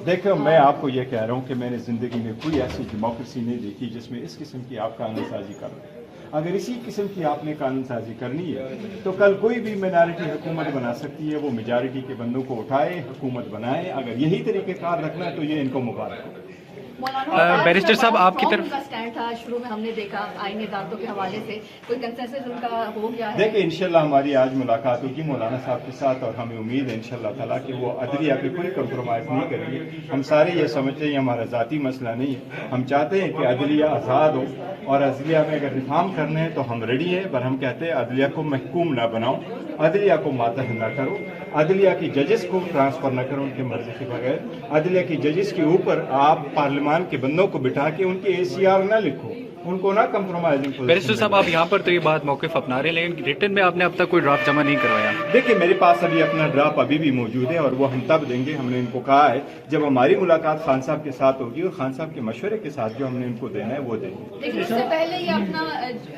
देखो, मैं आपको ये कह रहा हूँ कि मैंने ज़िंदगी में कोई ऐसी डेमोक्रेसी नहीं देखी जिसमें इस किस्म की आप कानून साजी कर रहे हैं। अगर इसी किस्म की आपने कानून साजी करनी है तो कल कोई भी माइनॉरिटी हुकूमत बना सकती है, वो मेजॉरिटी के बंदों को उठाए हुकूमत बनाए। अगर यही तरीक़ेकार रखना है तो ये इनको मुबारक हो। बैरिस्टर साहब आपकी तरफ उनका स्टैंड था, शुरू में हमने देखा आईनी अदालतों के हवाले से कोई कंसेंसस उनका हो गया है? देखिए, इंशाल्लाह हमारी आज मुलाकात होगी मौलाना साहब के साथ और हमें उम्मीद है इंशाल्लाह ताला कि वो अदलिया पे कोई कंप्रोमाइज़ नहीं करेंगे। हम सारे ये समझते हैं हमारा ज़ाती मसला नहीं है, हम चाहते हैं कि अदलिया आज़ाद हो और अदलिया में अगर रिफॉर्म करने हैं तो हम रेडी हैं, पर हम कहते हैं अदलिया को महकूम ना बनाओ, अदलिया को मातहत ना करो, अदलिया की जजेस को ट्रांसफ़र न करो उनकी मर्जी के बगैर। अदलिया की जजेस के ऊपर आप पार्लियामान के बंदों को बिठा के उनकी ACR ना लिखो, उनको ना कंप्रोमाइजिंग। बैरिस्टर साहब आप यहाँ पर तो ये बात मौक़िफ़ अपना रहे हैं, लेकिन रिटर्न में आपने अब तक कोई ड्राफ्ट जमा नहीं करवाया। देखिए, मेरे पास अभी अपना ड्राफ्ट अभी भी मौजूद है और वो हम तब देंगे। हमने इनको कहा है जब हमारी मुलाकात खान साहब के साथ होगी और खान साहब के मशवरे के साथ जो हमने इनको देना है वो देंगे। लेकिन उससे पहले ये अपना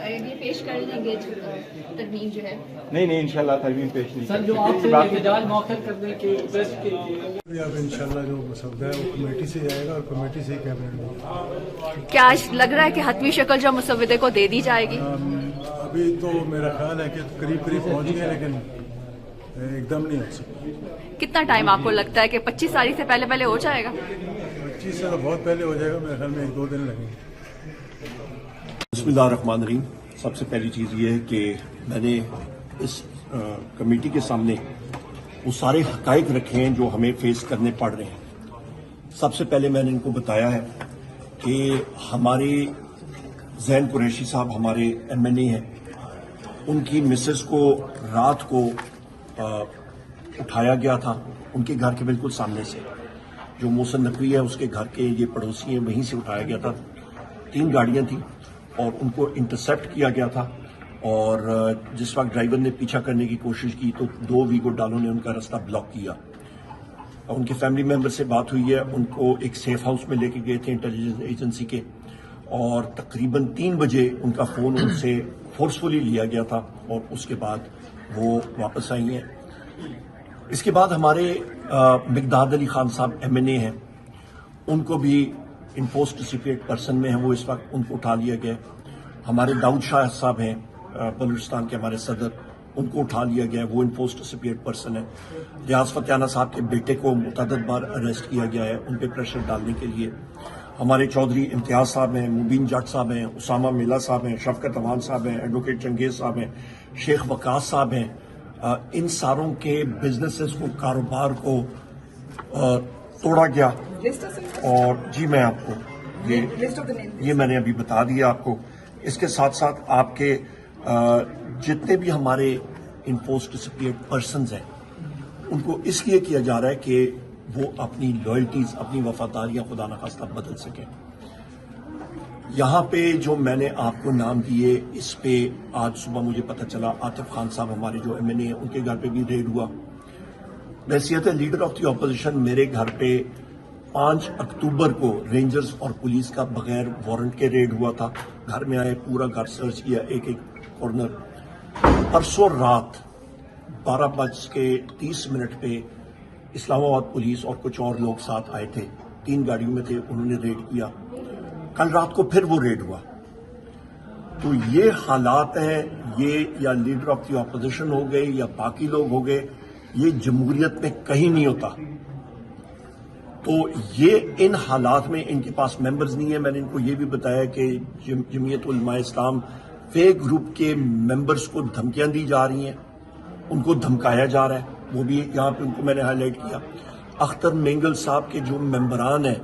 ये पेश कर लेंगे तरमीम जो है? नहीं, इंशाल्लाह तरमीम पेश नहीं सर, जो आपसे एहतजाज मौखर करने के प्रेस के लिए अब इंशाल्लाह जो मसौदा है वो कमेटी से आएगा और कमेटी से ही कैबिनेट में। क्या आज लग रहा है कि हतमी शक्ल जो मुसव्विदे को दे दी जाएगी? अभी तो मेरा ख्याल है कि करीब पहुंच गए, लेकिन एकदम नहीं हो सकता। कितना टाइम आपको लगता है कि 25 तारीख से पहले हो जाएगा? 25 से तो बहुत पहले हो जाएगा, मेरे ख्याल में 1-2 दिन लगेंगे। बिस्मिल्लाहिर्रहमानिर्रहीम। सबसे पहली चीज़ ये है कि मैंने इस कमेटी के सामने वो सारे हकाइक रखे हैं जो हमें फेस करने पड़ रहे हैं। सबसे पहले मैंने इनको बताया है कि हमारे ज़ैन कुरैशी साहब हमारे MNA हैं, उनकी मिसेस को रात को उठाया गया था उनके घर के बिल्कुल सामने से। जो मोहसिन नकवी है उसके घर के ये पड़ोसी हैं, वहीं से उठाया गया था। 3 गाड़ियां थी और उनको इंटरसेप्ट किया गया था और जिस वक्त ड्राइवर ने पीछा करने की कोशिश की तो 2 वीगो डालों ने उनका रास्ता ब्लॉक किया। उनके फैमिली मेंबर से बात हुई है, उनको एक सेफ हाउस में लेके गए थे इंटेलिजेंस एजेंसी के और तकरीबन 3 बजे उनका फ़ोन उनसे फोर्सफुली लिया गया था और उसके बाद वो वापस आई हैं। इसके बाद हमारे मिकदाद अली खान साहब MNA हैं, उनको भी इनपोस्ट रिसिपिएंट पर्सन में है वो, इस वक्त उनको उठा लिया गया। हमारे दाऊद शाह साहब हैं बलूचिस्तान के हमारे सदर, उनको उठा लिया गया, वो इनपोस्ट रिसिपिएंट पर्सन है। रियाज फतियाना साहब के बेटे को मुतअद्दिद बार अरेस्ट किया गया है उन पर प्रेशर डालने के लिए। हमारे चौधरी इम्तियाज साहब हैं, मुबीन जट साहब हैं, उसामा मिला साहब हैं, शफकत अवान साहब हैं, एडवोकेट चंगेज साहब हैं, शेख वकास साहब हैं। इन सारों के बिजनेसेस को, कारोबार को तोड़ा गया। और जी मैं आपको ये मैंने अभी बता दिया आपको। इसके साथ साथ आपके जितने भी हमारे इनपोस्ट रिसिपिएंट पर्सन्स हैं उनको इसलिए किया जा रहा है कि वो अपनी लॉयल्टीज, अपनी वफादारियां खुदा न खास्ता बदल सकें। यहाँ पे जो मैंने आपको नाम दिए, इस पे आज सुबह मुझे पता चला आतिफ खान साहब हमारे जो MNA हैं उनके घर पे भी रेड हुआ। हैसियत लीडर ऑफ द ऑपोजिशन मेरे घर पे 5 अक्टूबर को रेंजर्स और पुलिस का बगैर वारंट के रेड हुआ था। घर में आए, पूरा घर सर्च किया, एक कॉर्नर। परसों रात 12:30 पे इस्लामाबाद पुलिस और कुछ और लोग साथ आए थे, 3 गाड़ियों में थे, उन्होंने रेड किया। कल रात को फिर वो रेड हुआ। तो ये हालात हैं, ये या लीडर ऑफ द ऑपोजिशन हो गए या बाकी लोग हो गए, ये जमहूरियत में कहीं नहीं होता। तो ये इन हालात में इनके पास मेंबर्स नहीं है। मैंने इनको ये भी बताया कि जमीयत उलमा इस्लाम फेक ग्रुप के मेंबर्स को धमकियां दी जा रही हैं, उनको धमकाया जा रहा है, वो भी यहाँ पे उनको मैंने हाईलाइट किया। अख्तर मेंगल साहब के जो मेंबरान हैं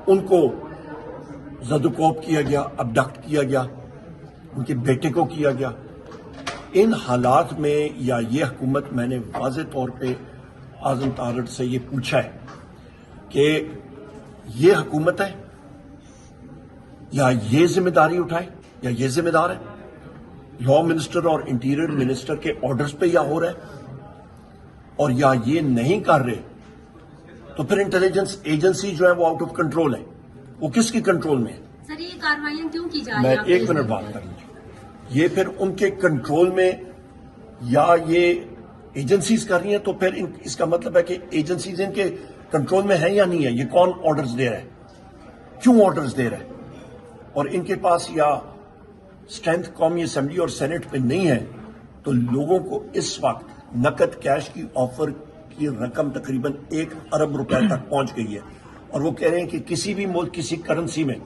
उनको ज़दुकोब किया गया, अबडक्ट किया गया, उनके बेटे को किया गया। इन हालात में या ये हुकूमत, मैंने वाज़ेह तौर पे आज़म तारड़ से ये पूछा है कि ये हुकूमत है या ये जिम्मेदारी उठाए या ये जिम्मेदार है। लॉ मिनिस्टर और इंटीरियर मिनिस्टर के ऑर्डर्स पे या हो रहा है और या ये नहीं कर रहे तो फिर इंटेलिजेंस एजेंसी जो है वो आउट ऑफ कंट्रोल है। वो किसकी कंट्रोल में है? सर, ये कार्रवाइयां क्यों की जा रही मैं है? 1 मिनट बात कर लीजिए। ये फिर उनके कंट्रोल में या ये एजेंसीज कर रही हैं तो फिर इसका मतलब है कि एजेंसीज इनके कंट्रोल में है या नहीं है, ये कौन ऑर्डर्स दे रहा है, क्यों ऑर्डर्स दे रहा है, और इनके पास या स्ट्रेंथ कौमी असेंबली और सेनेट में नहीं है तो लोगों को इस वक्त नकद कैश की ऑफर की रकम तकरीबन 1 अरब रुपए तक पहुंच गई है और वो कह रहे हैं कि किसी भी मुल्क किसी करेंसी में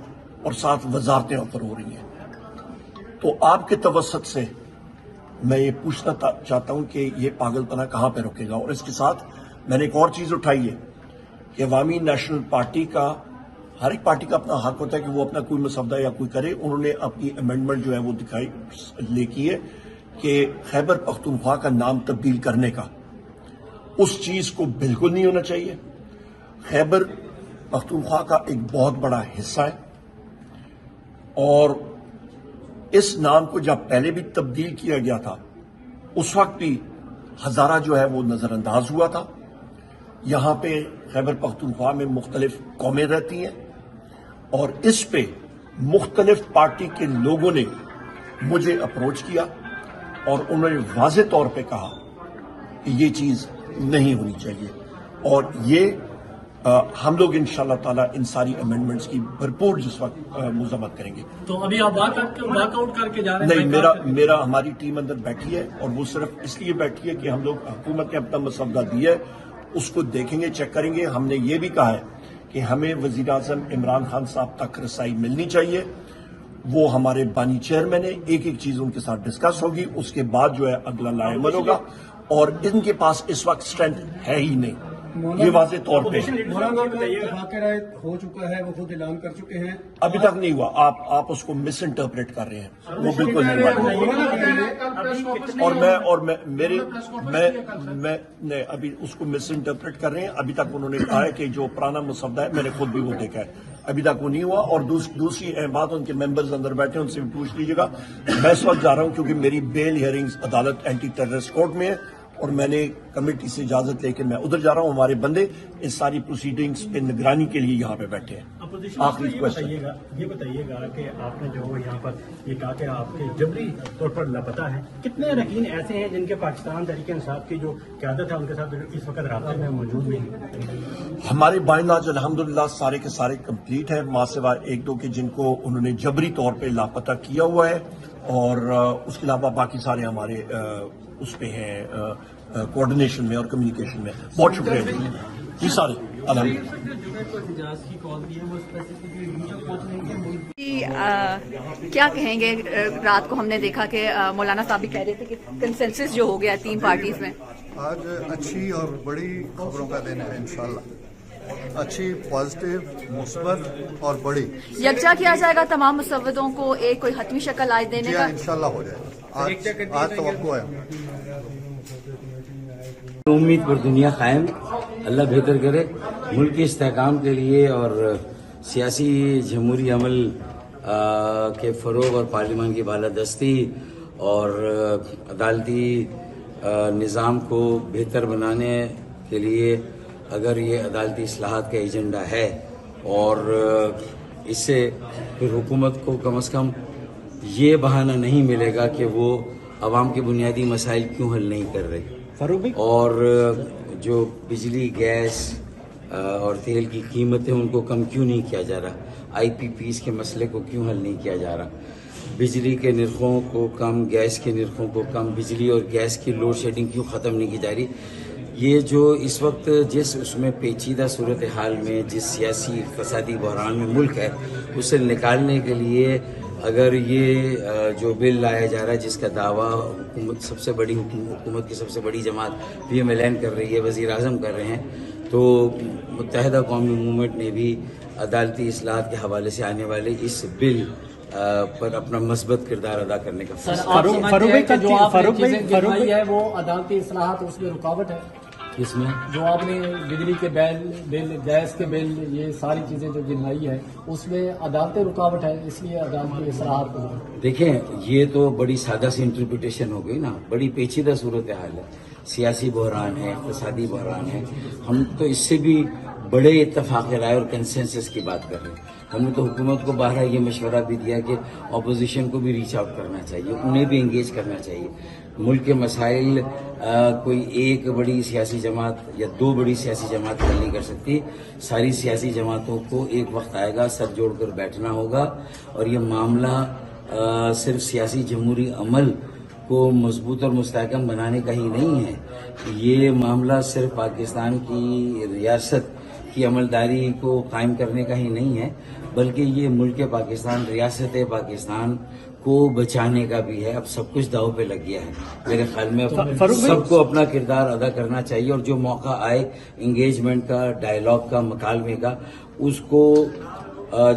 और साथ वजारतें ऑफर हो रही हैं। तो आपके तवसत से मैं ये पूछना चाहता हूं कि ये पागलपना कहां पे रुकेगा। और इसके साथ मैंने एक और चीज उठाई है कि अवामी नेशनल पार्टी का, हर एक पार्टी का अपना हक होता है कि वो अपना कोई मसवदा या कोई करे। उन्होंने अपनी अमेंडमेंट जो है वो लेकी है कि खैबर पख्तूनख्वा का नाम तब्दील करने का, उस चीज को बिल्कुल नहीं होना चाहिए। खैबर पख्तूनख्वा का एक बहुत बड़ा हिस्सा है और इस नाम को जब पहले भी तब्दील किया गया था उस वक्त भी हजारा जो है वो नजरअंदाज हुआ था। यहां पे खैबर पख्तूनख्वा में मुख्तलिफ कौमें रहती हैं और इस पे मुख्तलिफ पार्टी के लोगों ने मुझे अप्रोच किया और उन्होंने वाज़ेह तौर पे कहा कि ये चीज नहीं होनी चाहिए और ये हम लोग इंशाअल्लाह ताला इन सारी अमेंडमेंट्स की भरपूर जिस वक्त मुज़म्मत करेंगे। तो अभी आप वॉकआउट करके जा रहे हैं? नहीं, मेरा हमारी टीम अंदर बैठी है और वो सिर्फ इसलिए बैठी है कि हम लोग हुकूमत ने अपना मसवदा दिया है, उसको देखेंगे, चेक करेंगे। हमने ये भी कहा है कि हमें वजीर आजम इमरान खान साहब तक रसाई मिलनी चाहिए। वो हमारे बानी चेयरमैन है, एक एक चीज उनके साथ डिस्कस होगी, उसके बाद जो है अगला लाएमल होगा और इनके पास इस वक्त स्ट्रेंथ है ही नहीं, ये वाज़ेह तौर पे हो चुका है, वो खुद ऐलान कर चुके हैं, अभी तक नहीं हुआ। आप उसको मिस इंटरप्रेट कर रहे हैं, वो बिल्कुल नहीं हुआ। और मैं नहीं, अभी उसको मिस इंटरप्रेट कर रहे हैं। अभी तक उन्होंने कहा है कि जो पुराना मुसवदा है मैंने खुद भी वो देखा है, अभी तक वो नहीं हुआ। और दूसरी अहम बात, उनके मेंबर्स अंदर बैठे हैं, उनसे भी पूछ लीजिएगा। मैं इस वक्त जा रहा हूं क्योंकि मेरी बेल हियरिंग्स अदालत एंटी टेररिस्ट कोर्ट में है और मैंने कमेटी से इजाजत लेकर मैं उधर जा रहा हूं। हमारे बंदे इस सारी प्रोसीडिंग्स पे निगरानी के लिए यहाँ पे बैठे हैं। आखिरी क्वेश्चन ये बताइएगा कि आपने जो यहाँ पर ये कहा कि आपके जबरी तौर पर लापता है, कितने अरकान ऐसे हैं जिनके पाकिस्तान तहरीक इंसाफ की जो क़यादत है उनके साथ इस वक्त राब्ते में मौजूद नहीं है? हमारे बाइनाज अल्हम्दुलिल्लाह सारे के सारे कंप्लीट हैं, मां सिवा एक दो के जिनको उन्होंने जबरी तौर पे लापता किया हुआ है और उसके अलावा बाकी सारे हमारे उस पे हैं कोऑर्डिनेशन में और कम्युनिकेशन में। बहुत शुक्रिया जी सारे क्या कहेंगे? रात को हमने देखा कि मौलाना साहब भी कह रहे थे कि कंसेंसस जो हो गया 3 पार्टीज में। आज अच्छी और बड़ी खबरों का दिन है, इंशाल्लाह अच्छी, पॉजिटिव, मुस्बत और बड़ी। यकजा किया जाएगा तमाम मुसव्वदों को, एक कोई हतमी शक्ल आज देने का? इंशाल्लाह हो जाएगा। आज तवक्को है। उम्मीद पर दुनिया कायम, अल्लाह बेहतर करे। मुल्क के इस्तेहकाम के लिए और सियासी जमहूरी अमल के फ़रोग और पार्लियामान की बालादस्ती और अदालती निज़ाम को बेहतर बनाने के लिए अगर ये अदालती इस्लाहात का एजेंडा है और इससे फिर हुकूमत को कम से कम ये बहाना नहीं मिलेगा कि वो अवाम के बुनियादी मसाइल क्यों हल नहीं कर रही और जो बिजली, गैस और तेल की कीमतें उनको कम क्यों नहीं किया जा रहा, IPPs के मसले को क्यों हल नहीं किया जा रहा, बिजली के निर्खों को कम, गैस के निर्खों को कम, बिजली और गैस की लोड शेडिंग क्यों ख़त्म नहीं की जा रही। ये जो इस वक्त जिस उसमें पेचीदा सूरत हाल में जिस सियासी इक़्तिसादी बहरान में मुल्क है, उसे निकालने के लिए अगर ये जो बिल लाया जा रहा है जिसका दावा हुकूमत सबसे बड़ी हुकूमत की सबसे बड़ी जमात PMLN कर रही है, वज़ीर आज़म कर रहे हैं, तो मुत्तहिदा कौमी मूवमेंट ने भी अदालती इस्लाहात के हवाले से आने वाले इस बिल पर अपना मस्बत किरदार अदा करने का फरूक है वो अदालती इस्लाहात उसमें रुकावट है। इसमें जो आपने बिजली के बिल, गैस के बिल, ये सारी चीजें जो गिनवाई है उसमें अदालती रुकावट है, इसलिए अदालती इस्लाहात को देखें। ये तो बड़ी सादा सी इंटरप्रिटेशन हो गई ना, बड़ी पेचीदा सूरत हाल है, सियासी बहरान है, इक़्तिसादी बहरान है। हम तो इससे भी बड़े इत्तफाक़ राय और कंसेंसस की बात कर रहे हैं। हमने तो हुकूमत को बाहर ये मशवरा भी दिया कि अपोजिशन को भी रीच आउट करना चाहिए, उन्हें भी इंगेज करना चाहिए। ملک کے مسائل کوئی ایک بڑی سیاسی جماعت یا دو بڑی سیاسی جماعت حل نہیں کر سکتی. ساری سیاسی جماعتوں کو ایک وقت آئے گا, سر جوڑ کر بیٹھنا ہوگا, اور یہ معاملہ صرف سیاسی جمہوری عمل کو مضبوط اور مستحکم بنانے کا ہی نہیں ہے. یہ معاملہ صرف پاکستان کی ریاست کی عملداری کو قائم کرنے کا ہی نہیں ہے, بلکہ یہ ملک پاکستان, ریاست پاکستان کو بچانے کا بھی ہے. اب سب کچھ داؤ پہ لگ گیا ہے. میرے خیال میں سب کو اپنا کردار ادا کرنا چاہیے, اور جو موقع آئے انگیجمنٹ کا, ڈائیلاگ کا, مکالمے کا, اس کو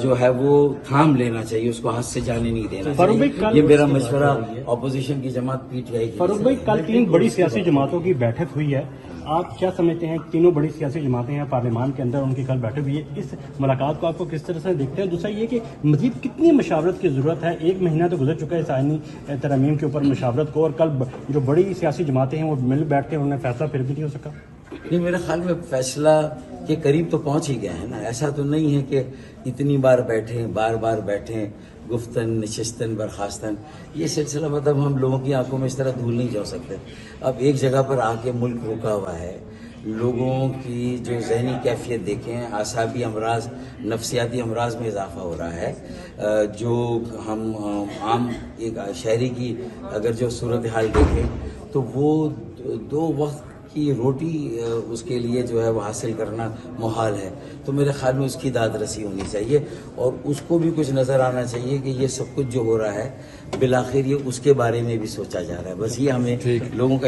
جو ہے وہ تھام لینا چاہیے, اس کو ہاتھ سے جانے نہیں دینا چاہیے. یہ میرا مشورہ اپوزیشن کی جماعت پی ٹی آئی کی. فاروق بھائی, کل 3 بڑی سیاسی جماعتوں کی بیٹھک ہوئی ہے, آپ کیا سمجھتے ہیں؟ تینوں بڑی سیاسی جماعتیں ہیں پارلیمان کے اندر, ان کی کل بیٹھک ہوئی ہے. اس ملاقات کو آپ کو کس طرح سے دیکھتے ہیں؟ دوسرا یہ کہ مزید کتنی مشاورت کی ضرورت ہے؟ 1 مہینہ تو گزر چکا ہے اس آئینی ترامیم کے اوپر مشاورت کو, اور کل جو بڑی سیاسی جماعتیں ہیں وہ مل بیٹھ کے انہوں نے فیصلہ پھر بھی نہیں ہو سکا. نہیں, میرے خیال میں فیصلہ کے قریب تو پہنچ ہی گئے ہیں نا. ایسا تو نہیں ہے کہ اتنی بار بیٹھیں, بار بار بیٹھیں, گفتن نشستن برخاستن. یہ سلسلہ مطلب ہم لوگوں کی آنکھوں میں اس طرح دھول نہیں جا سکتے. اب ایک جگہ پر آ کے ملک رکا ہوا ہے, لوگوں کی جو ذہنی کیفیت دیکھیں, اعصابی امراض, نفسیاتی امراض میں اضافہ ہو رہا ہے. جو ہم عام ایک شہری کی اگر جو صورتحال دیکھیں تو وہ 2 وقت کی روٹی اس کے لیے جو ہے وہ حاصل کرنا محال ہے. تو میرے خیال میں اس کی داد رسی ہونی چاہیے, اور اس کو بھی کچھ نظر آنا چاہیے کہ یہ سب کچھ جو ہو رہا ہے بالآخر یہ اس کے بارے میں بھی سوچا جا رہا ہے. بس یہ ہمیں لوگوں کا